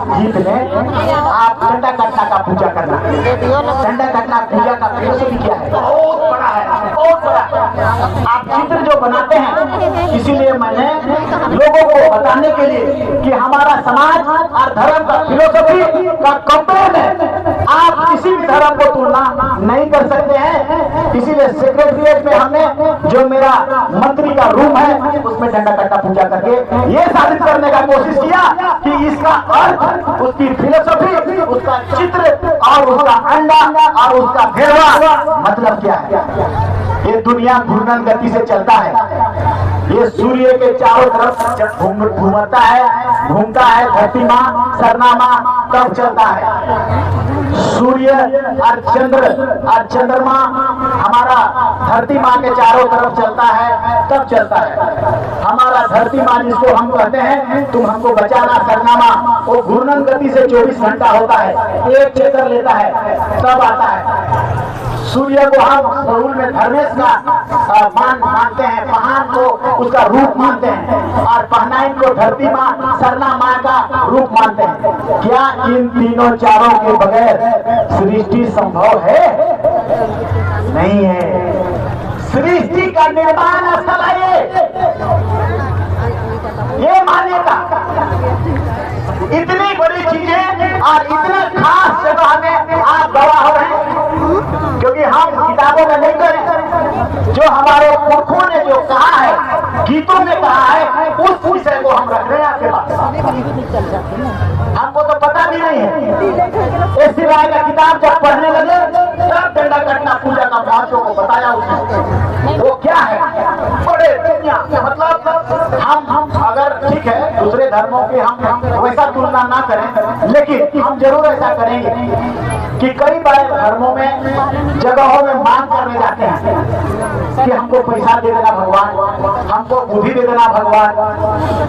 गीत में आप चंडा कटना का पूजा करना। चंडा कटना पूजा का फिलोसफी क्या है? बहुत बड़ा है, बहुत बड़ा। आप चित्र जो बनाते हैं, इसीलिए मैंने लोगों को बताने के लिए कि हमारा समाज और धर्म का फिलोसफी का कंपेयर है, आप किसी भी धर्म को तुलना नहीं कर सकते हैं। इसीलिए सेक्रेटरिएट में हमने जो मेरा मंत्री का रूम है उसमें डंडा कट्टा पूजा करके ये साबित करने का कोशिश किया कि इसका अर्थ, उसकी फिलोसफी, उसका चित्र और उसका अंडा और उसका घेरवा मतलब क्या है। ये दुनिया घूर्णन गति से चलता है। ये सूर्य के चारों तरफ जब घूमता है, घूमता है, धरती माँ सरना माँ तब चलता है। सूर्य और चंद्र और चंद्रमा हमारा धरती माँ के चारों तरफ चलता है तब चलता है। हमारा धरती माँ जिसको हम कहते हैं तुम हमको बचाना सरना माँ, वो घूर्णन गति से 24 घंटा होता है, एक चक्कर लेता है तब आता है। सूर्य को हम बहुल में धर्मेश का मानते हैं, पहाड़ को उसका रूप मानते हैं, और पहनाइन को धरती माँ सरना माँ का रूप मानते हैं। क्या इन तीनों चारों के बगैर सृष्टि संभव है? नहीं है। सृष्टि का निर्माण स्थल है ये मान्यता। इतनी बड़ी चीजें और इतना खास जगह में आप गवाह हो रहे हैं, क्योंकि हम किताबों में नहीं करें, जो हमारे पुरखों ने जो कहा है, गीतों में कहा है, उस विषय को हम रख रहे हैं आपके पास। हमको तो पता भी नहीं है। इस सिवाय का किताब जब पढ़ने लगे तब डंडा कटना पूजा का महत्व को बताया उसने। वो क्या है? बड़े दुनिया मतलब हम अगर ठीक है दूसरे धर्मों के हम वैसा तुलना ना करें, लेकिन हम जरूर ऐसा करेंगे कि कई बार धर्मों में जगहों में मांग करने जाते हैं कि हमको पैसा दे देना भगवान, हमको बुद्धि दे देना भगवान,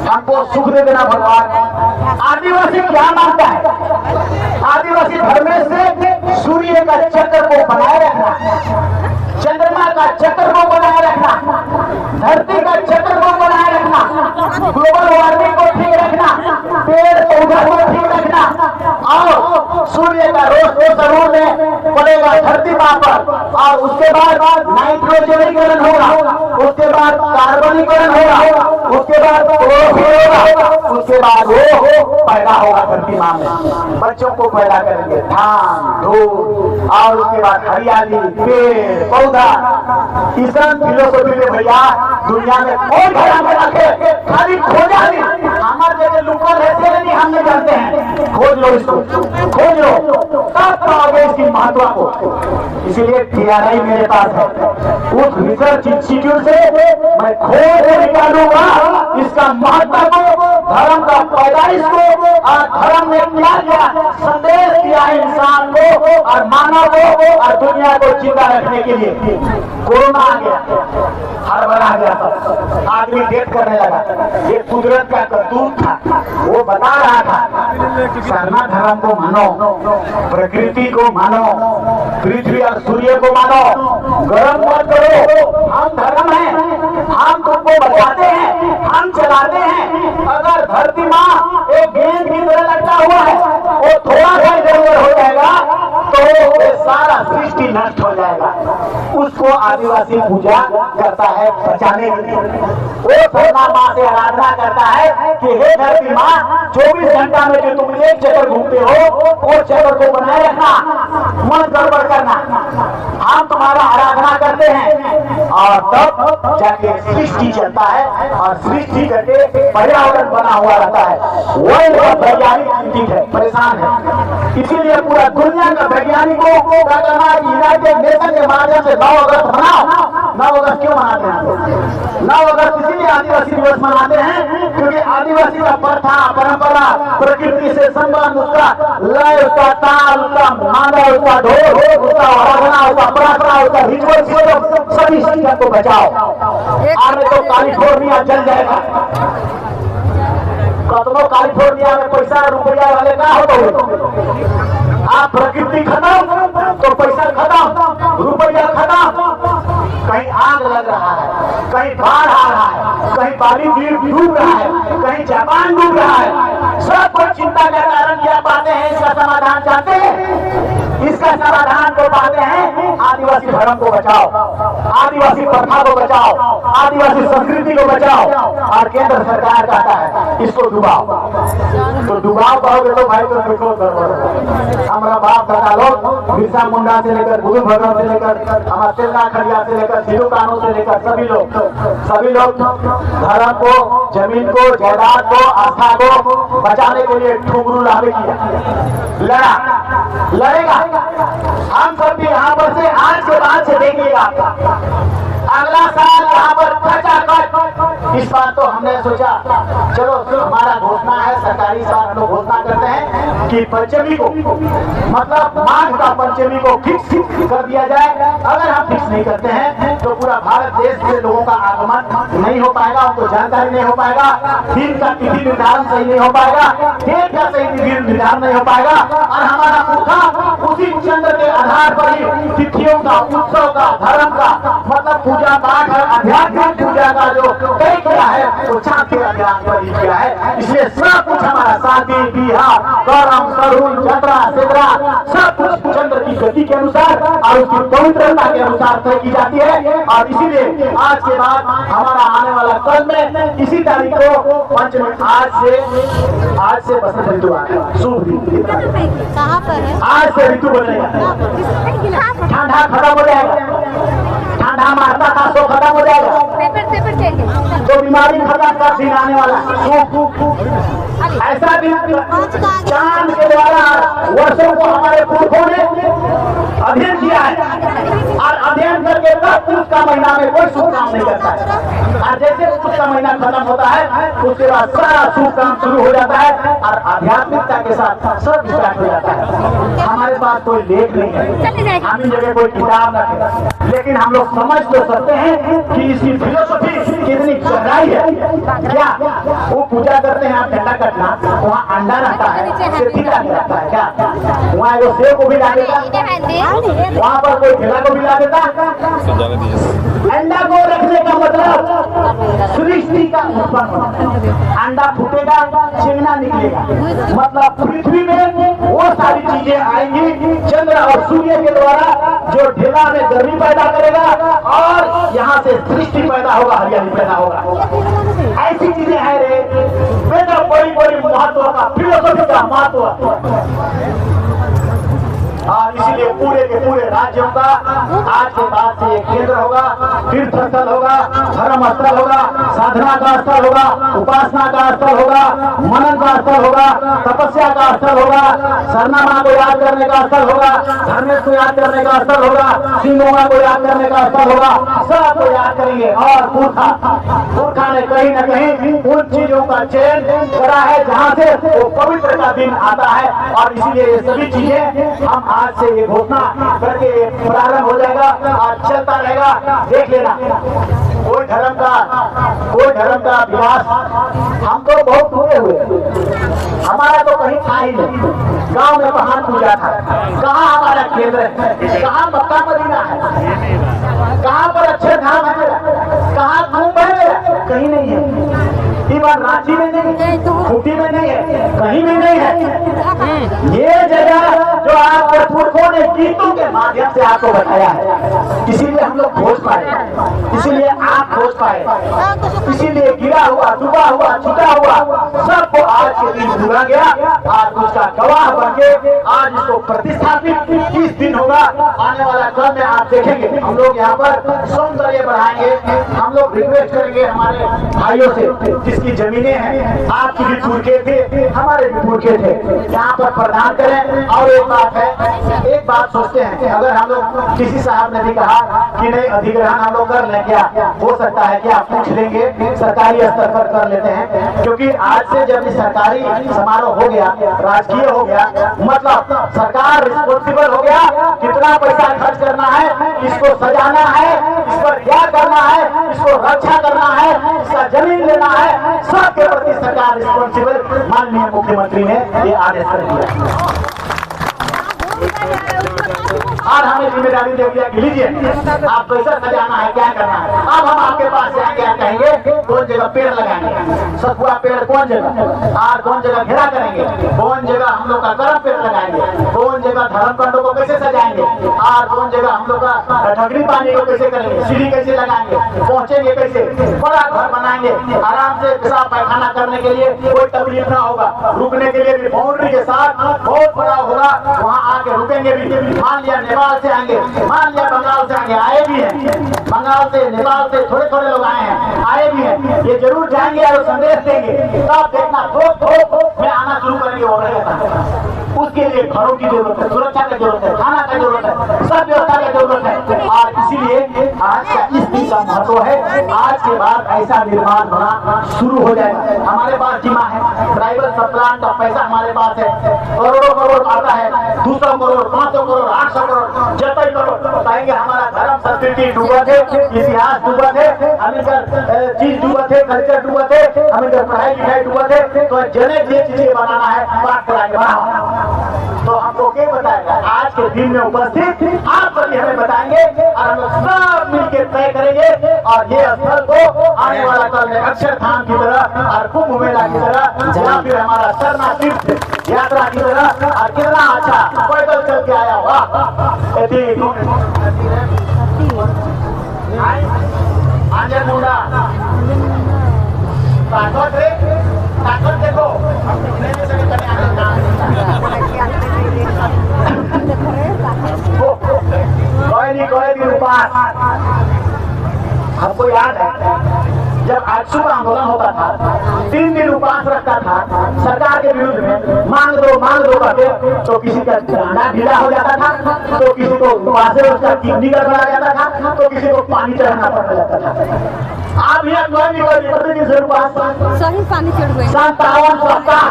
हमको सुख दे देना भगवान। आदिवासी क्या मानता है? आदिवासी धर्म से सूर्य का चक्र को बनाए रखना, चंद्रमा का चक्र को बनाए रखना, धरती का चक्र को बनाए रखना, ग्लोबल वार्मिंग को ठीक रखना, पेड़ पौधा को ठीक रखना, और सूर्य का रोज जरूर में पड़ेगा धरती माँ पर, और उसके बाद नाइट्रोजनीकरण होगा, उसके बाद कार्बनीकरण होगा, उसके बाद होगा, उसके बाद वो पैदा होगा धरती माँ में। बच्चों को पैदा करेंगे, धान धूप, और उसके बाद हरियाली, पेड़ पौधा। इस फिलोसफी में भैया दुनिया में कौन भरा में रखे? खाली खोजा नहीं, हमारे जैसे लोकल है नहीं, हम नहीं जानते हैं। खोज लो इसको, खोज लो तब पाओगे इसकी महत्व को। इसीलिए TRI मेरे पास है, उस रिसर्च इंस्टीट्यूट से मैं खोज निकालूंगा इसका महत्व को, धर्म का पैदाइश को, और धर्म ने क्या क्या संदेश दिया है इंसान को और मानव को और दुनिया को जिंदा रखने के लिए। कोरोना आ गया, हड़बड़ा गया, सब आदमी डेट करने लगा। ये कुदरत का करतूत था। वो बता रहा था सरना धर्म को मानो, प्रकृति को मानो, पृथ्वी और सूर्य को मानो, गर्म मत करो, हम धर्म है, हम तुमको बचाते हैं, हम चलाते हैं। अगर धरती माँ एक गेंद की तरह लटका हुआ है, वो थोड़ा सा इधर हो जाएगा तो सारा सृष्टि नष्ट हो जाएगा। उसको आदिवासी पूजा करता है बचाने के लिए। वो सरना माँ से आराधना करता है कि हे धरती माँ, 24 घंटा में जो तुम एक चक्कर घूमते हो, वो चक्कर को बनाए रखना, मन गड़बड़ करना। हम तुम्हारा आराधना करते हैं, और तब जाके सृष्टि चलता है, और सृष्टि करके पर्यावरण बना हुआ रहता है। वर्ल्ड का वैज्ञानिक चिंतित है, परेशान है। इसीलिए पूरा दुनिया का वैज्ञानिकों को यूनाइटेड नेशन के माध्यम से 9 अगस्त मनाओ। 9 अगस्त क्यों मनाते हैं? 9 अगस्त इसीलिए आदिवासी दिवस मनाते हैं क्योंकि आदिवासी का प्रथा परंपरा, प्रकृति से संबंध, उसका लय, उसका ताल, उसका मानव, उसका ढोल, उसका आराधना, उसका प्रार्थना, उसका रिचुअल, सभी चीजों को बचाओ। आज तो कैलिफोर्निया जल जाएगा। कतनो कैलिफोर्निया में पैसा रुपया वाले ना हो, आप प्रकृति खत्म तो पैसा खत्म, रुपया खत्म। कहीं आग लग रहा है, कहीं बाढ़ आ रहा है, कहीं पानी डूब रहा है, कहीं जापान डूब रहा है। सब कुछ चिंता का कारण क्या इसका समाधान चाहते हैं? इसका समाधान को पाते हैं आदिवासी धर्म को बचाओ, आदिवासी प्रथा को बचाओ, आदिवासी संस्कृति को बचाओ, और केंद्र सरकार कहता है इसको डुबाओ। तो डुबाओ कहोगे तो भाई तो देखो हमारा बाप दादा लोग बिरसा मुंडा से लेकर गुरु भगवान से लेकर हमारा तेलना खड़िया से लेकर सिद्धू कानू से लेकर सभी लोग धर्म को, जमीन को, जायदाद को, आस्था को बचाने के लिए ठुमरू लावे किया, लड़ेगा। हम सब भी यहाँ पर से आज के बाद से देखिएगा अगला साल यहाँ पर खचाखच। इस बार तो हमने सोचा चलो हमारा घोषणा है सरकारी, इस बार हम लोग घोषणा करते हैं कि पंचमी को मतलब माघ का पंचमी को फिक्स कर दिया जाए। अगर हम फिक्स नहीं करते हैं तो पूरा भारत देश के लोगों का आगमन नहीं हो पाएगा, उनको जानकारी नहीं हो पाएगा, दिन का तिथि निर्धारण सही नहीं हो पाएगा, डेट का सही तिथि निर्धारण नहीं हो पाएगा, और हमारा पुरखा उसी चंद्र के आधार पर ही तिथियों का, उत्सव का, धर्म का मतलब पूजा पाठ और आध्यात्मिक पूजा का जो तय किया है वो चांद के अभियान पर ही किया है। इसलिए सब कुछ हमारा शादी बिहार करम सरुल यात्रा सेद्रा सब कुछ चंद्र की गति के अनुसार और उसकी पवित्रता के अनुसार तय की जाती है। और इसीलिए आज के बाद हमारा आने वाला कल में इसी तारीख को पंचमी, आज से बसंत ऋतु आ रहा है, शुभ दिन कहाँ पर है? आज से ऋतु बदलेगा, ठंडा खत्म हो जाएगा, ठंडा मारता था सो खत्म हो जाएगा, तो बीमारी खत्म कर दिन आने वाला ऐसा दिन चांद के द्वारा वर्षों को हमारे पुरखों ने अध्ययन किया है और अध्ययन करके तब पुरुष का महीना में कोई शुभ काम नहीं करता है। और जैसे पुरुष का महीना खत्म होता है उसके बाद सारा शुभ काम शुरू हो जाता है और आध्यात्मिकता के साथ सब स्टार्ट हो जाता है। हमारे पास कोई लेख नहीं है, हम इन जगह कोई किताब नहीं है, लेकिन हम लोग समझ तो सकते हैं कि इसकी फिलोसफी कितनी गहराई है। क्या वो पूजा करते हैं आप झंडा कटना, वहाँ अंडा रहता है, रहता है क्या? वहाँ एगो सेब को भी ला देता, वहाँ पर कोई ठेला को भी ला देता। अंडा को रखने का मतलब सृष्टि का उत्पन्न, अंडा फूटेगा चिंगना निकलेगा, मतलब पृथ्वी में वो सारी चीजें आएंगी चंद्र और सूर्य के द्वारा जो ढेला में गर्मी पैदा करेगा और यहाँ से सृष्टि पैदा होगा, हरियाली पैदा होगा। ऐसी चीजें हैं रे बेटा, बड़ी बड़ी महत्व का फिलोसफी का महत्व। और इसीलिए पूरे के पूरे राज्यों का आज के बाद से एक केंद्र होगा, तीर्थ स्थल होगा, धर्म स्थल होगा, साधना का स्थल होगा, उपासना का स्थल होगा, मनन का स्थल होगा, तपस्या का स्थल होगा, सरना माँ को याद करने का स्थल होगा, धर्मेश को याद करने का स्थल होगा, सिंह माँ को याद करने का स्थल होगा, सबको याद करेंगे। और पुरखा ने कहीं न कहीं उन चीजों का चयन करा है जहाँ से वो पवित्र का दिन आता है। और इसीलिए ये सभी चीजें हम आज से ये घोषणा करके प्रारंभ हो जाएगा और चलता रहेगा। देख लेना कोई धर्म का विकास हम तो बहुत हुए हमारा तो कहीं था ही नहीं। गांव में महान पूजा था, कहाँ हमारा केंद्र है, कहाँ मक्का मदीना है, कहाँ पर अच्छे धाम है मेरा, कहाँ कुंभ है मेरा, कहीं नहीं है। इवन रांची में नहीं है, खूंटी में नहीं है, कहीं भी नहीं है। ये जगह जो आपके पुरखों ने गीतों के माध्यम से आपको बताया है, इसीलिए हम लोग खोज पाए, इसीलिए आप खोज पाए, इसीलिए गिरा हुआ, डूबा हुआ, छूटा हुआ सबको आज के दिन भूला गया। आज उसका गवाह बन के आज इसको प्रतिष्ठापित इस दिन होगा। आने वाला कल में आप देखेंगे हम लोग यहाँ पर सौंदर्य बढ़ाएंगे। हम लोग रिक्वेस्ट करेंगे हमारे भाइयों से जिसकी जमीनें हैं, आपकी भी पुरखे थे, हमारे भी पुरखे थे, यहाँ पर प्रदान करें। और एक बात है, एक बात सोचते हैं कि अगर हम लोग किसी साहब ने भी कहा कि नहीं अधिग्रहण हम लोग कर लें, क्या हो सकता है कि आप पूछ लेंगे, सरकारी स्तर पर कर लेते हैं। क्योंकि आज से जब सरकारी समारोह हो गया, राजकीय हो गया, मतलब सरकार रिस्पॉन्सिबल हो गया, कितना पैसा खर्च करना है, इसको सजाना है, इस पर क्या करना है, इसको रक्षा करना है, इसका जमीन लेना है, सबके प्रति सरकार रिस्पॉन्सिबल। माननीय मुख्यमंत्री ने ये आदेश कर दिया। आज हमें जिम्मेदारी दे दिया कि लीजिए आप कैसा सजाना है, क्या करना है। अब हम आपके पास से आके कहेंगे कौन जगह पेड़ लगाएंगे, सखुआ पेड़ कौन जगह, और कौन जगह घेरा करेंगे, कौन जगह हम लोग का करम पेड़ लगाएंगे, कौन जगह धर्म कंडों को कैसे सजाएंगे, और कौन जगह हम लोग का ठगरी पानी को कैसे करेंगे, सीढ़ी कैसे लगाएंगे, पहुंचेंगे कैसे, बड़ा घर बनाएंगे आराम से पेशाब पैखाना करने के लिए कोई तकलीफ ना होगा, रुकने के लिए भी बाउंड्री के साथ बहुत बड़ा होगा, वहाँ आके रुकेंगे भी। मान लिया नेपाल से आएंगे, मान लिया बंगाल से आएंगे, आए भी हैं, बंगाल से नेपाल से थोड़े थोड़े लोग आए हैं, आए भी हैं, ये जरूर जाएंगे और संदेश देंगे, तब देखना थोक में आना शुरू करेंगे। वो रहेगा उसके लिए घरों की जरूरत है, सुरक्षा की जरूरत है, खाना की जरूरत है, सब व्यवस्था की जरूरत है। और इसीलिए आज का इस दिन का महत्व है। आज के बाद ऐसा निर्माण होना शुरू हो जाएगा। हमारे पास जिम्मा है, ट्राइबल सब प्लान का पैसा हमारे पास है, करोड़ों करोड़ आता है, 200 करोड़ 500 करोड़ 800 करोड़ जतई करोड़ कहेंगे। हमारा धर्म संस्कृति डूबा थे, इतिहास डूबा थे, हमें चीज डूबा थे, कल्चर डूबा थे, हमें पढ़ाई लिखाई डूबा थे, तो जने ये चीजें बनाना है बात कराएंगे। तो हमको क्या बताएगा आज के दिन में उपस्थित आप सभी हमें बताएंगे और हम लोग सब मिलकर तय करेंगे। और ये स्थल को आने वाला कल में अक्षरधाम की तरह और कुंभ मेला की तरह या फिर हमारा सरना तीर्थ यात्रा की तरह, और कितना अच्छा पैदल चल के आया हुआ आंजन मुंडा ताकत रे, ताकत देखो कोई दिन उपास हमको याद है जब आजसू का आंदोलन होता था, 3 दिन उपास रखता था सरकार के विरुद्ध में, मांग दो करते, तो किसी का अंडा ढीला हो जाता था, तो किसी को उपास से उसका किडनी गड़बड़ा जाता था, तो किसी को पानी चढ़ाना पड़ जाता था। आप यहाँ सही पानी चढ़ गए 57 सप्ताह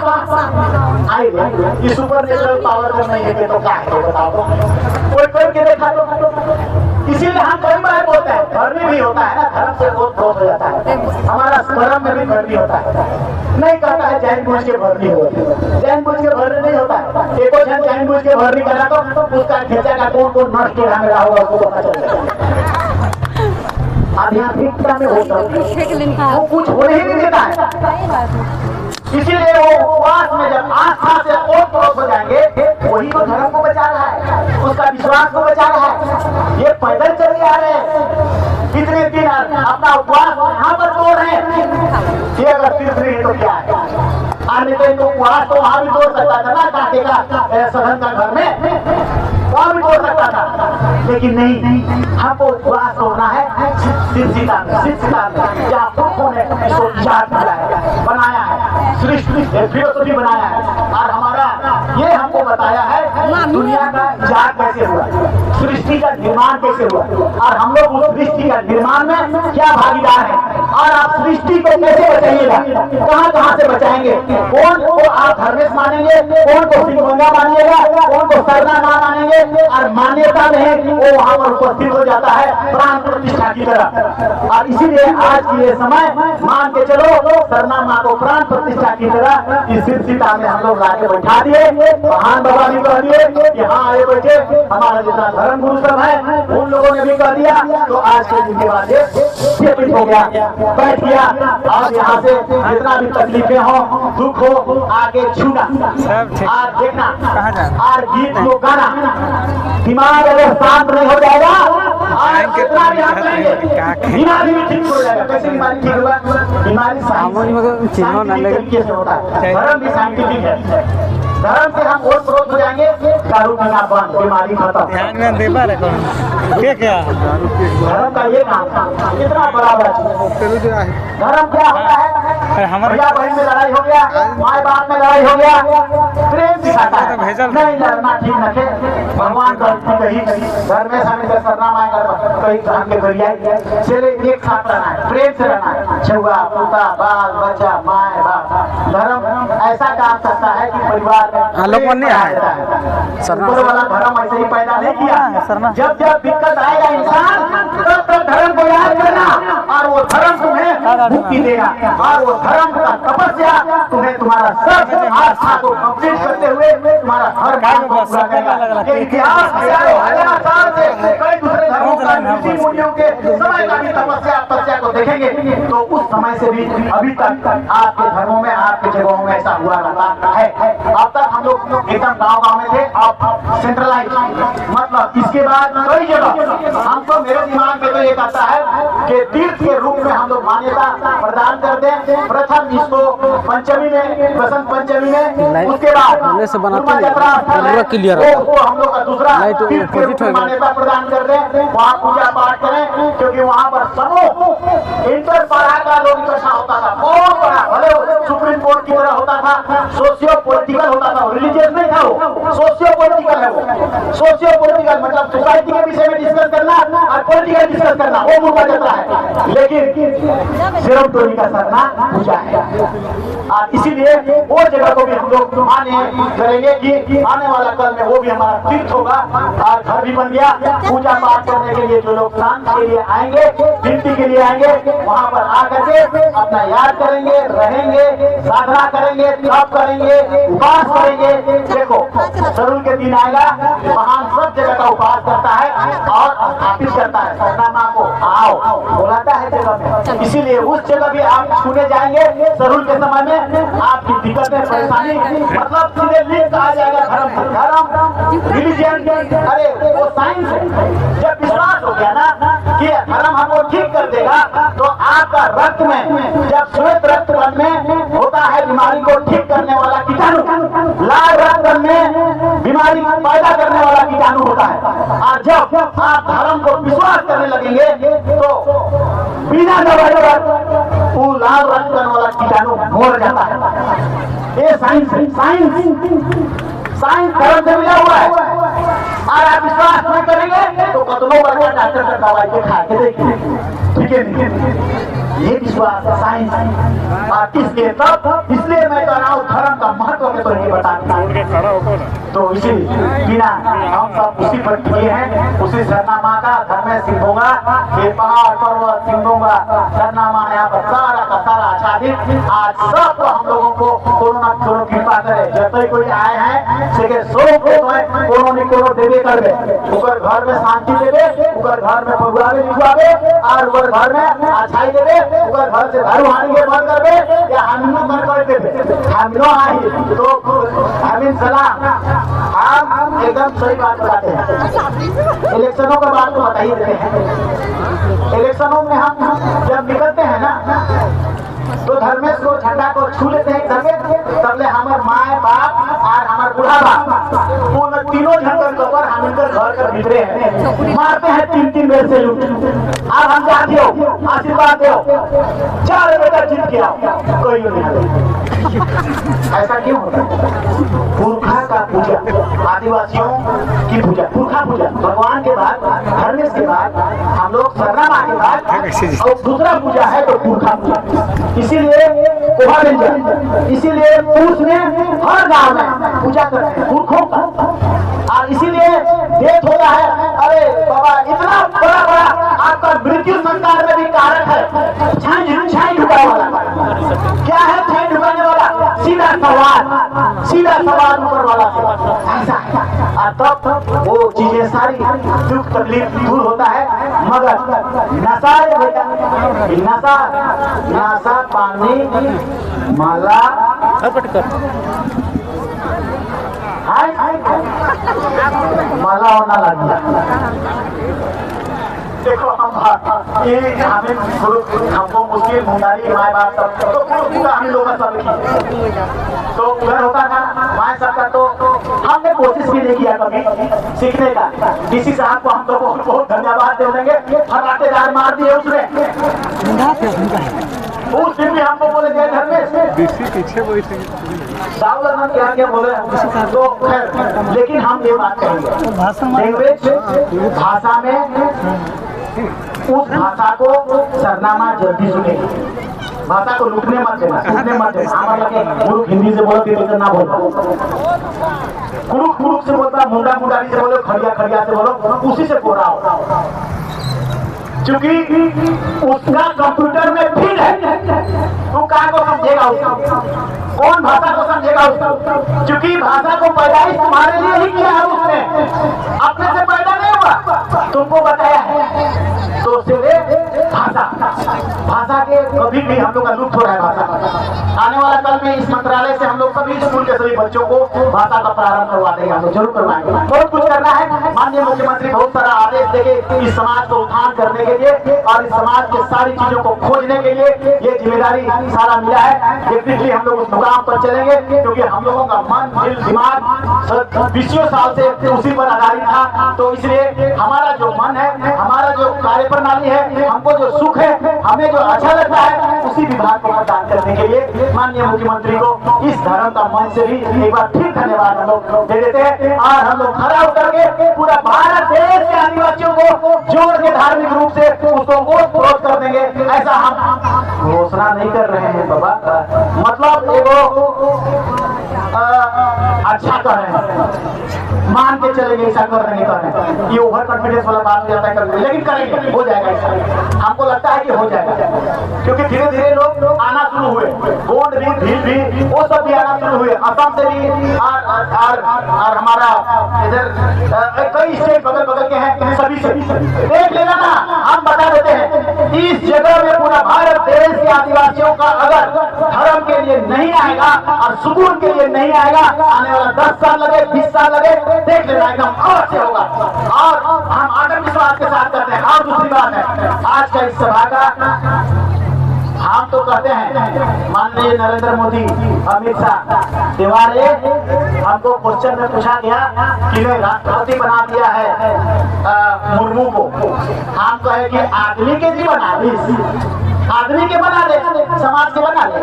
आई इस सुपर नेचुरल पावर जब नहीं है तो क्या है बताओ। कोई के देखा तो इसीलिए हम कई बार बोलते हैं भरनी भी होता है ना, धर्म से बहुत हो जाता है, हमारा धर्म में भी भरनी होता है। नहीं कहता है जैन बूझ के भरनी होती है, जैन बूझ के भरनी नहीं होता है। एको जन जैन बूझ के भरनी करा तो उसका खींचा का कौन नष्ट टेढ़ा मेरा होगा उसको पता चल जाएगा। आध्यात्मिकता में होता है वो कुछ होने ही नहीं देता है। इसीलिए वो उपवास में जब आस्था से ओत प्रोत हो जाएंगे, वही तो धर्म को बचा रहा है, उसका विश्वास को बचा रहा है। ये पैदल चले आ रहे हैं कितने दिन अपना उपवास यहाँ पर तोड़ रहे हैं। ये अगर तीर्थ नहीं तो क्या है, आने तो उपवास तो वहां भी तोड़ सकता था ना, कांटे का सदन का घर में वहां भी तोड़ सकता था, लेकिन नहीं, हमको उपवास तोड़ना है सिद्धिता में, जहाँ पुरखों ने इसको याद बनाया है, सृष्टि फिलोसफी बनाया है। और हमारा ये हमको बताया है दुनिया का इजाद कैसे हुआ, सृष्टि का निर्माण कैसे हुआ, और हम लोग उस सृष्टि का निर्माण में क्या भागीदार है। और आप सृष्टि को कैसे बचाइएगा, कहाँ से बचाएंगे, कौन को आप धर्मेश मानेंगे, कौन को सिंगोंगा मानिएगा, कौन को सरना ना मानेंगे, और मान्यता नहीं वो वहाँ पर उपस्थित हो जाता है प्राण प्रतिष्ठा की तरह। और इसीलिए आज की ये समय मान के चलो सरना माँ को प्राण प्रतिष्ठा की तरह इस सिद्धिता में हम लोग लाके बैठा दिए। महान बाबा भी कह दिए कि हाँ आए बैठे, हमारा जितना धर्म गुरु सब है उन लोगों ने भी कह दिया, तो आज के दिन के बाद स्थापित हो गया, बैठ गया। और यहाँ से जितना भी तकलीफें हो, दुख हो, आके छूना, आज देखना, और गीत को गाना, दिमाग अगर शांत नहीं हो जाएगा कितना भी आप करेंगे बीमारी भी ठीक हो जाएगा। कैसे बीमारी ठीक हुआ, बीमारी साइंटिफिक तरीके से होता है, धर्म भी साइंटिफिक है। धर्म से हम और स्रोत हो जाएंगे, दारू पीना बंद, बीमारी खत्म। क्या धर्म का ये काम कितना बड़ा धर्म क्या होता है, भैया बहन में लड़ाई हो गया, माए बाप में लड़ाई हो गया, प्रेम सिखाता है, नहीं लड़ना ठीक रखे, भगवान गलती कही घर में सामने सरना माए कहीं काम के करिए, चले एक साथ रहना है, प्रेम से रहना है, छुआ पुता बाल बच्चा माए बाप। धर्म ऐसा काम करता है कि परिवार में ऊपर वाला धर्म ऐसे ही पैदा नहीं किया। जब दिक्कत आएगा इंसान तब धर्म को याद करना, और वो धर्म तुम्हें मुक्ति देगा, और वो धर्म का तपस्या तुम्हें तुम्हारा सब आस्था को कंप्लीट करते हुए तुम्हारा हमारा हर काम को पूरा करेगा। ये इतिहास हजार साल से कई दूसरे धर्मों का ऋषि मुनियों के समय का भी तपस्या को देखेंगे तो उस समय से भी अभी तक आपके धर्मों में आपके जगहों में ऐसा हुआ रहता है। अब तक हम लोग एकदम गाँव में थे, अब सेंट्रलाइज मतलब इसके बाद कई जगह हमको मेरे दिमाग में तो ये कहता है कि तीर्थ के रूप में हम लोग मान्यता प्रदान करते हैं। प्रथम इसको पंचमी में, बसंत पंचमी में, उसके बाद हम लोग का दूसरा तीर्थ के रूप में मान्यता प्रदान कर रहे हैं। वहाँ पूजा पाठ करें क्योंकि वहाँ पर समूह इंटर पढ़ा का लोग इकट्ठा होता था, बहुत बड़ा, भले सुप्रीम कोर्ट की तरह होता था, सोशियो पॉलिटिकल होता था, रिलीजियस नहीं था वो, सोशियो पॉलिटिकल है वो। सोशियो पॉलिटिकल मतलब सोसाइटी के विषय में डिस्कस करना और पॉलिटिकल डिस्कस करना, वो मुद्दा जाता है। लेकिन सिर्फ टोली का सरना पूजा है और इसीलिए वो जगह को भी हम लोग माने करेंगे कि आने वाला कल में वो भी हमारा तीर्थ होगा। और घर भी बन गया, पूजा पाठ करने के लिए जो लोग शांत के लिए आएंगे, गिनती के लिए आएंगे, वहाँ पर आकर के अपना याद करेंगे, रहेंगे, साधना करेंगे, तप करेंगे, उपास करेंगे। देखो जरूर के दिन आएगा, महान सब जगह का उपास करता है और स्थापित करता है, सरना माँ को आओ बुलाता है जगह में। इसीलिए उस जगह भी आप छूने जाएंगे जरूर के समय में आपकी दिक्कतें परेशानी मतलब सीधे लिंक आ जाएगा धर्म रिलीजियन। अरे वो साइंस है, जब विश्वास हो गया ना कि धर्म हमको ठीक कर देगा तो आपका रक्त में जब श्वेत रक्त में होता है बीमारी को ठीक करने वाला कीटाणु, लाल रक्त में बीमारी पैदा करने वाला कीटाणु होता है। और जब आप धर्म को विश्वास करने लगेंगे तो बिना दवाई वो लाल रक्त करने वाला कीटाणु मर जाता है। ये साइंस है, साइंस धर्म से मिला हुआ है। और आप विश्वास नहीं करेंगे तो कतनों बड़ा डॉक्टर का दवाई के खा के देखिए, ठीक है। ये विश्वास साइंस और इसके तब इसलिए मैं कह रहा हूँ धर्म का महत्व के तो नहीं बताता। तो इसी बिना हम सब उसी पर किए हैं, उसी सरना माँ का घर में सिंधोगा, ये पहाड़ पर्वत सिंधोगा, सरना माँ यहाँ पर सारा का सारा आच्छादित। आज सब हम लोगों को कोरोना कोनो कृपा करे, जब तक कोई आए हैं से सो कोनो न कोनो देवे करबे, उकर घर में शांति देवे, उकर घर में भगवान लिखवावे और उकर घर में अच्छाई देवे, उकर घर से घर हानि के बंद करबे या हमिनो कर कर देवे। हमिनो आई तो हमिन सलाम, हम एकदम सही बात बताते हैं। इलेक्शनों का बात तो बता ही देते हैं। इलेक्शनों में हम जब निकलते हैं ना तो धर्मेश को झंडा को छू लेते हैं तबले हमारे माए बाप और हमारे बुढ़ा बाप वो तीनों झंडा के ऊपर हम इनकर घर कर बिखरे हैं, मारते हैं 3-3 बेर से लूट। अब हम जाते हो आशीर्वाद दो, 4 बेटा जीत के आओ, कोई नहीं। ऐसा क्यों होता है? पुरखा का पूजा, आदिवासियों की पूजा, पुरखा पूजा, भगवान के बाद धर्मेश के बाद हम लोग सरना माँ के बाद और दूसरा पूजा है तो पुरखा पूजा। इसीलिए कोहा व्यंजन, इसीलिए पुरुष में हर गांव में पूजा करते हैं पुरखों का। और इसीलिए डेथ होता है, अरे बाबा इतना बड़ा बड़ा आपका मृत्यु संस्कार में भी कारक है, छाई ढुकाने वाला। क्या है छाई ढुकाने वाला? सीधा सवाल ऊपर वाला से ऐसा है। तब वो चीजें सारी दुख तकलीफ दूर होता है। मगर नशा नशा पानी माला माला होना लग गया। देखो हम ये हमें हमको मुश्किल मुंडारी माए बाप सब तो पूरा हम लोग का सब तो उधर होता था माए सब का। तो हमने कोशिश भी नहीं किया कभी सीखने का। डीसी साहब को हम तो बहुत बहुत धन्यवाद दे देंगे, फराटेदार मार दिए उसने। उस दिन भी हमको बोले गए घर में पीछे सावल क्या क्या बोले तो खैर, लेकिन हम ये बात कहेंगे लैंग्वेज भाषा में उस भाषा को सरनामा जल्दी सुनेगी, भाषा को लुटने मत देना, छूटने मत देना। हमारे लगे मुरुख हिंदी से बोलो तो ना बोलो, कुरुख से बोलता, मुंडा मुंडारी से बोलो, खड़िया खड़िया से बोलो, उसी से बोल रहा हो। क्योंकि उसका कंप्यूटर में फिट है, तू कहाँ को समझेगा उसका, कौन भाषा को समझेगा उसका? क्योंकि भाषा को पैदाइश तुम्हारा तुमको बताया है। तो सिर्फ भाषा के कभी भी हम लोग का लुप्त हो रहा है भाषा। आने वाला कल में इस मंत्रालय से हम लोग सभी स्कूल के सभी बच्चों को भाषा का प्रारंभ करवा देंगे, हम लोग जरूर करवाएंगे। बहुत कुछ करना है। माननीय मुख्यमंत्री बहुत सारा आदेश देंगे इस समाज को उत्थान करने के लिए और इस समाज के सारी चीजों को खोजने के लिए ये जिम्मेदारी सारा मिला है। डेफिनेटली हम लोग उस मुकाम पर चलेंगे क्योंकि हम लोगों का मन दिल दिमाग 20 साल से उसी पर आधारित था। तो इसलिए हमारा जो मन है, हमारा जो कार्य प्रणाली है, हमको जो सुख है, हमें जो अच्छा लगता है उसी विभाग को मतदान करने के लिए माननीय मुख्यमंत्री को इस धर्म का मन से भी एक बार फिर धन्यवाद हम लोग दे देते हैं। और हम लोग खड़ा उतर के पूरा भारत देश के आदिवासियों को जोड़ के धार्मिक रूप से उसको ओत कर देंगे, ऐसा हम घोषणा नहीं कर रहे हैं बाबा। मतलब एगो अच्छा कर रहे हैं, मान के चलेंगे ऐसा कर रहे हैं। ये ओवर कॉन्फिडेंस वाला बात हो जाता है कभी, लेकिन करेंगे, हो जाएगा ऐसा। हमको लगता है कि हो जाएगा क्योंकि धीरे धीरे लोग आना शुरू हुए, गोंड भी, भील भी, वो सब भी आना शुरू हुए, असम से भी और हमारा इधर कई स्टेट बगल के हैं, सभी से देख लेना ना। हम बता देते हैं इस जगह में पूरा भारत देश के आदिवासियों का अगर धर्म के लिए नहीं आएगा और सुकून के लिए नहीं आएगा, आने वाला 10 साल लगे, 20 साल लगे, देख लेना एकदम अवश्य होगा। और हम आत्मविश्वास के साथ करते हैं। और दूसरी बात है, आज का इस सभा का हम तो कहते हैं माननीय नरेंद्र मोदी, अमित शाह, तिवारी हमको क्वेश्चन में पूछा गया कि राष्ट्रपति बना दिया है मुर्मू को। हम कहे कि आदमी के जी बना दी, आदमी के बना ले, समाज के बना ले,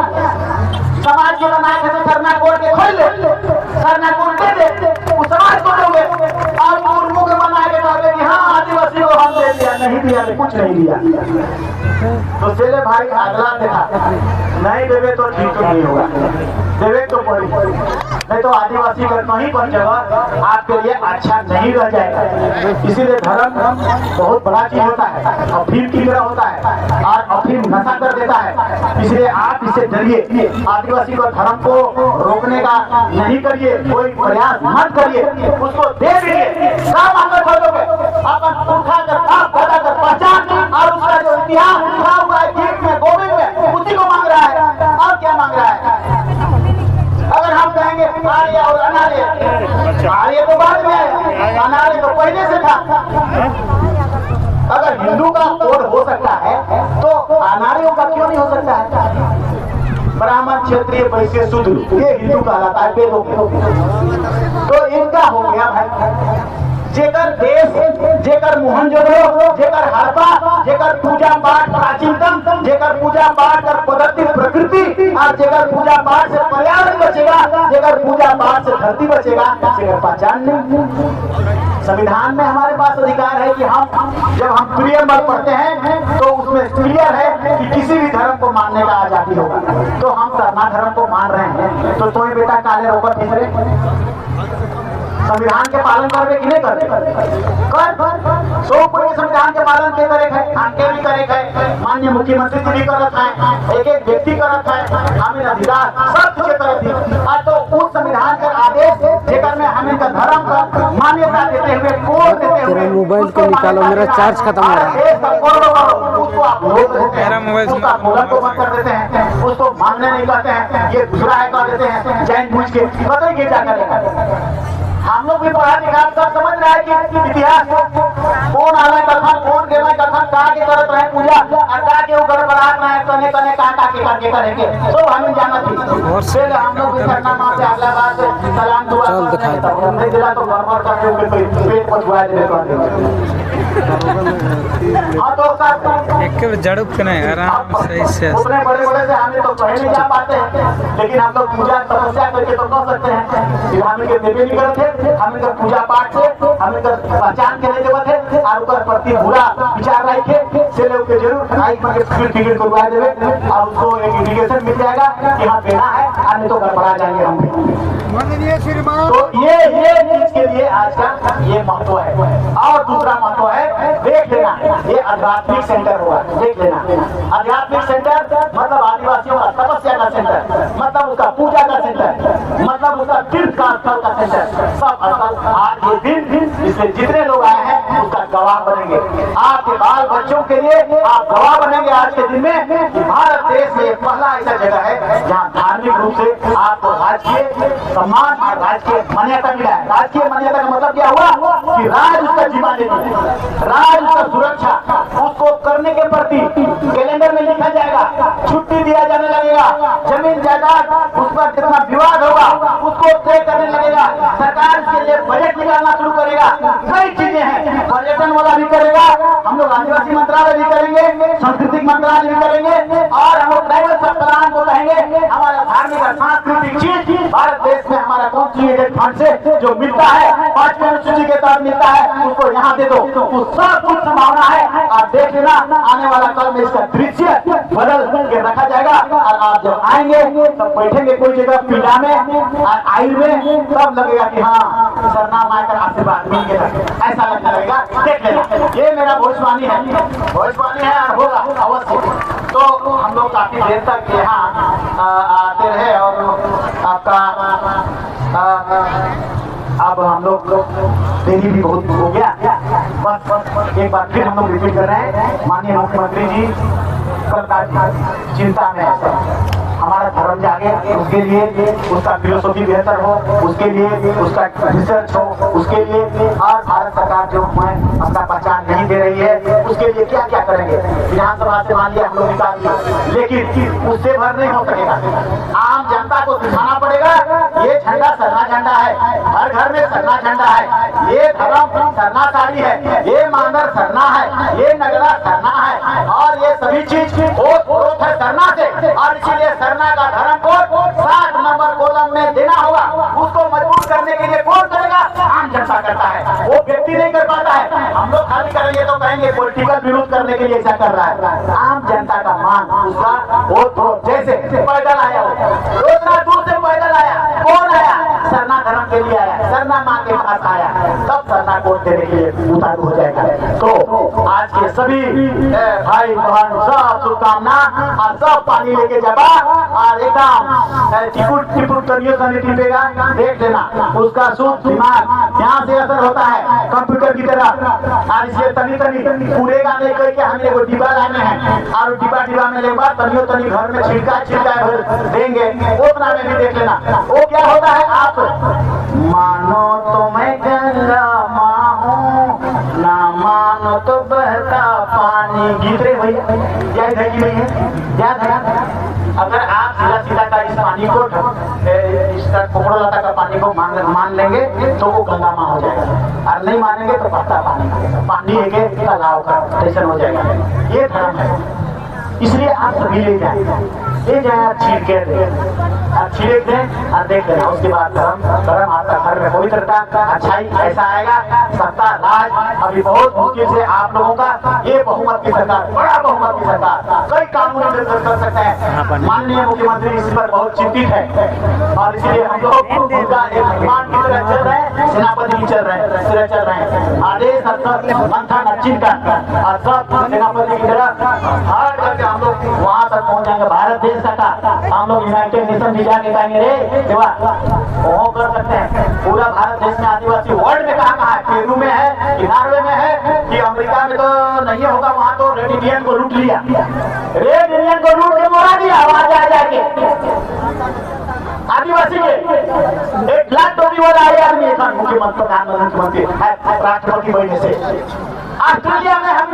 समाज के बना के तो सरना कोर्ट के खोल ले, सरना कोर्ट दे दे, उस समाज को दोगे। और मुर्मू के बना के कहते कि हाँ आदिवासी को हम दे दिया, नहीं दिया, कुछ नहीं दिया। तो चले भाई अगला देखा, नहीं देवे तो ठीक तो नहीं होगा, देवे तो कोई नहीं, तो आदिवासी का कहीं पर जगह आपके लिए अच्छा नहीं रह जाएगा। इसीलिए धर्म बहुत बड़ा चीज होता है, अफीम की तरह होता है और अफीम नशा कर देता है। इसलिए आप इससे डरिए, आदिवासी को धर्म को रोकने का नहीं करिए, कोई प्रयास मत करिए, उसको दे दीजिए। काम आकर खोलोगे अपन पुरखा कर पहचान और उसका जो इतिहास लिखा हुआ है गीत में, गोविंद में, उसी को मांग रहा है। और क्या मांग रहा है? अगर हम कहेंगे आर्य और अनार्य, आर्य तो बाद में है, अनार्य तो पहले से था। अगर हिंदू का कोड हो सकता है तो अनार्यों का क्यों नहीं हो सकता है? ब्राह्मण, क्षत्रिय, वैश्य, शूद्र, ये हिंदू कहलाता है वेदों में। तो इनका हो गया भाई जेकर देश, जेकर मोहनजोदड़ो, जेकर हड़प्पा, जेकर पूजा पाठ प्राचीनतम, जेकर पूजा पाठ कर पद्धति प्रकृति और जेकर पूजा पाठ से पर्यावरण बचेगा, जेकर पूजा पाठ से धरती बचेगा, जेकर पहचान नहीं। संविधान में हमारे पास अधिकार है कि हम जब हम प्रियम्बल पढ़ते हैं तो उसमें क्लियर है कि किसी भी धर्म को मानने का आजादी होगा। तो हम सरना धर्म को मान रहे हैं, तो तुम्हें बेटा काले रोकर तीसरे संविधान के पालन करवे कि नहीं करते? कर सो कोई संविधान के पालन के करे है, आके भी करे है, माननीय मुख्यमंत्री जी भी करत है, एक एक व्यक्ति करत है, हमें अधिकार सब कुछ करत है। आज तो उस संविधान का आदेश जेकर में हमें का धर्म का मान्यता देते हुए, कोड देते हुए, मोबाइल को निकालो, मेरा चार्ज खत्म हो रहा है। उसको आप लोग उसका मूल्य को बंद कर देते हैं, उसको मानने नहीं करते हैं, ये दूसरा है कर देते हैं जैन पूछ के, पता ही क्या करेगा। हम लोग भी पढ़ा लिखा सब समझ रहा है कि इतिहास कौन आवे कथन, कौन गेवे कथन, का के करत रहे पूजा, का के ऊपर बरात रहे कने कने का के करके करेंगे, तो हमें जाना थी। फिर हम लोग भी करना मां से अगला बार से सलाम दुआ करते हैं, तब हमने दिला तो गड़बड़ करके ऊपर पेट पछुआ देने कर देंगे। हाँ तो एक जड़ुक के नहीं आराम सही से उतने बड़े बड़े से हमें तो कहीं नहीं जा पाते हैं, लेकिन हम लोग पूजा तपस्या करके तो कर सकते हैं कि हमें के देवे नहीं करते, हमें का पूजा पाठ से हमें का पहचान के नहीं देवत है और ऊपर प्रति बुरा विचार रखे से लोग के जरूर आई पर टिकट करवा देवे और उसको एक इंडिकेशन मिल जाएगा कि हाँ देना है, आने तो गड़बड़ा जाएंगे हम। तो ये चीज के लिए आज का ये महत्व है। और दूसरा महत्व है, देख लेना ये आध्यात्मिक सेंटर हुआ, देख लेना आध्यात्मिक सेंटर मतलब आदिवासियों का तपस्या का सेंटर, मतलब उसका पूजा का सेंटर, मतलब उसका तीर्थ का स्थल का सेंटर, सब स्थल आज ये दिन इसमें जितने लोग आए हैं उसका गवाह बनेंगे। आपके बाल बच्चों के लिए आप गवाह बनेंगे आज के दिन में कि भारत देश में पहला ऐसा जगह है जहाँ धार्मिक रूप से आपको राजकीय सम्मान और राजकीय मान्यता मिला है। राजकीय मान्यता का मतलब क्या हुआ कि राज उसका जिम्मा लेती है, राज उसका सुरक्षा उसको करने के प्रति कैलेंडर में लिखा जाएगा, छुट्टी दिया जाने लगेगा, जमीन जायदाद उस पर कितना विवाद होगा उसको तय करने लगेगा, सरकार इसके लिए बजट निकालना शुरू करेगा। कई चीजें हैं, पर्यटन वाला भी करेगा, हम लोग आदिवासी मंत्रालय भी करेंगे, सांस्कृतिक मंत्रालय भी करेंगे और हम लोग ट्राइबल सब प्रधान को कहेंगे हमारा धार्मिक और सांस्कृतिक चीज भारत देश में हमारा कॉन्स्टिट्यूएंट फंड से जो मिलता है 5वीं अनुसूची के तहत मिलता है उसको यहाँ दे दो, तो सब कुछ संभावना है। आप देख लेना आने वाला कल में इसका दृश्य बदल के रखा जाएगा और आप जब आएंगे तब बैठेंगे कोई जगह पीड़ा में आयु में तब लगेगा कि हाँ सरनाम आकर आशीर्वाद मिल गया, ऐसा लगने लगेगा। देख लेना ये मेरा भविष्यवाणी है और होगा अवश्य। तो हम लोग काफी देर तक यहाँ आते रहे और आपका अब हम लोग देरी भी बहुत हो गया। बस एक बार फिर हम लोग रिपीट कर रहे हैं, माननीय मुख्यमंत्री जी कल चिंता में है हमारा धर्म जागे, उसके लिए उसका फिलोसॉफी बेहतर हो, उसके लिए उसका रिसर्च हो, उसके लिए और भारत सरकार जो हमें अपना पहचान नहीं दे रही है उसके लिए क्या क्या करेंगे। विधानसभा से मान लिया हम लोग निकाल दिए, लेकिन उससे भर नहीं हो सकेगा। आम जनता को दिखाना पड़ेगा ये झंडा सरना झंडा है, हर घर में सरना झंडा है, ये धर्म सरना साड़ी है, ये मांदर सरना है, ये नगरा सरना है और ये सभी चीज ओत है सरना से। और इसीलिए सरना का धर्म कोड 7 नंबर कॉलम में देना होगा। उसको मजबूत करने के लिए कौन करेगा? आम जनता करता है, वो व्यक्ति नहीं कर पाता है। हम लोग खाली करेंगे तो कहेंगे पॉलिटिकल विरोध करने के लिए ऐसा कर रहा है। आम जनता का मान उसका वोट जैसे पैदल आया हो, उतना दूर से पैदल आया, कौन आया? सरना धर्म के लिए आया, सरना माँ के पास आया, तब सरना वोट देने के लिए उतारू हो जाएगा। तो आज के सभी भाई बहन सब शुभकामना और सब पानी लेके जाबा और एकदम टिपुट करियो समिति पेगा देख लेना उसका शुद्ध दिमाग यहाँ से असर होता है कंप्यूटर की तरह। और इसलिए तनी पूरेगा नहीं करके हम एगो डिब्बा लाने हैं और डिब्बा में लेगा तनी घर में छिड़का देंगे, उतना में भी देख लेना। वो क्या होता है, आप मानो तो मैं गंगा माँ हूँ, ना मानो तो बहता पानी। गीत रे भैया याद है कि नहीं है? याद है? अगर आप सीधा का इस पानी को इस कोकड़ो लता का पानी को मान लेंगे तो वो गंगा माँ हो जाएगा, और नहीं मानेंगे तो बहता पानी एक तालाब का स्टेशन हो जाएगा। ये धर्म है, इसलिए आप सभी ले जाए छिड़क दें और देख लेना। उसके बाद धर्म आपका घर में पवित्रता अच्छाई ऐसा आएगा। सत्ता राज अभी बहुत मुश्किल से आप लोगों का ये बहुमत की सरकार, बड़ा बहुमत की सरकार कई कानून कर सकते हैं। माननीय मुख्यमंत्री इस पर बहुत चिंतित है और इसलिए हम लोग उनका एक मेहमान की तरह चल रहे हैं, सेनापति की चल रहे हैं आदेश मंथन अर्चित कर और सब सेनापति की तरह हार करके हम लोग वहां तक पहुंच जाएंगे। भारत देश का हम लोग यूनाइटेड नेशन भी जाके कहेंगे रे देवा वो कर सकते हैं। पूरा भारत देश में आदिवासी वर्ल्ड में कहाँ है? पेरू में है कि नॉर्वे में है कि अमेरिका में तो नहीं होगा, वहाँ तो रेड इंडियन को लूट लिया, रेड इंडियन को लूट के मोड़ा दिया वहां जाके आदिवासी के 1 लाख टोपी वाला आदमी मुख्यमंत्री प्रधानमंत्री राष्ट्रपति बनने से। ऑस्ट्रेलिया में हम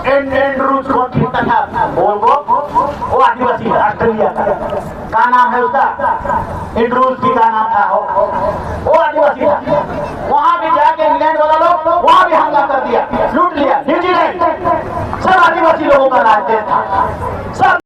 एंड्रूज कौन ठीकता था वो आदिवासी है ऑस्ट्रेलिया का, क्या नाम है उसका? एंड्रूज की का नाम था, वो आदिवासी था। वहां भी जाके इंग्लैंड वाला लोग वहां भी हमला कर दिया, लूट लिया। न्यूजीलैंड सब आदिवासी लोगों का राज था, सब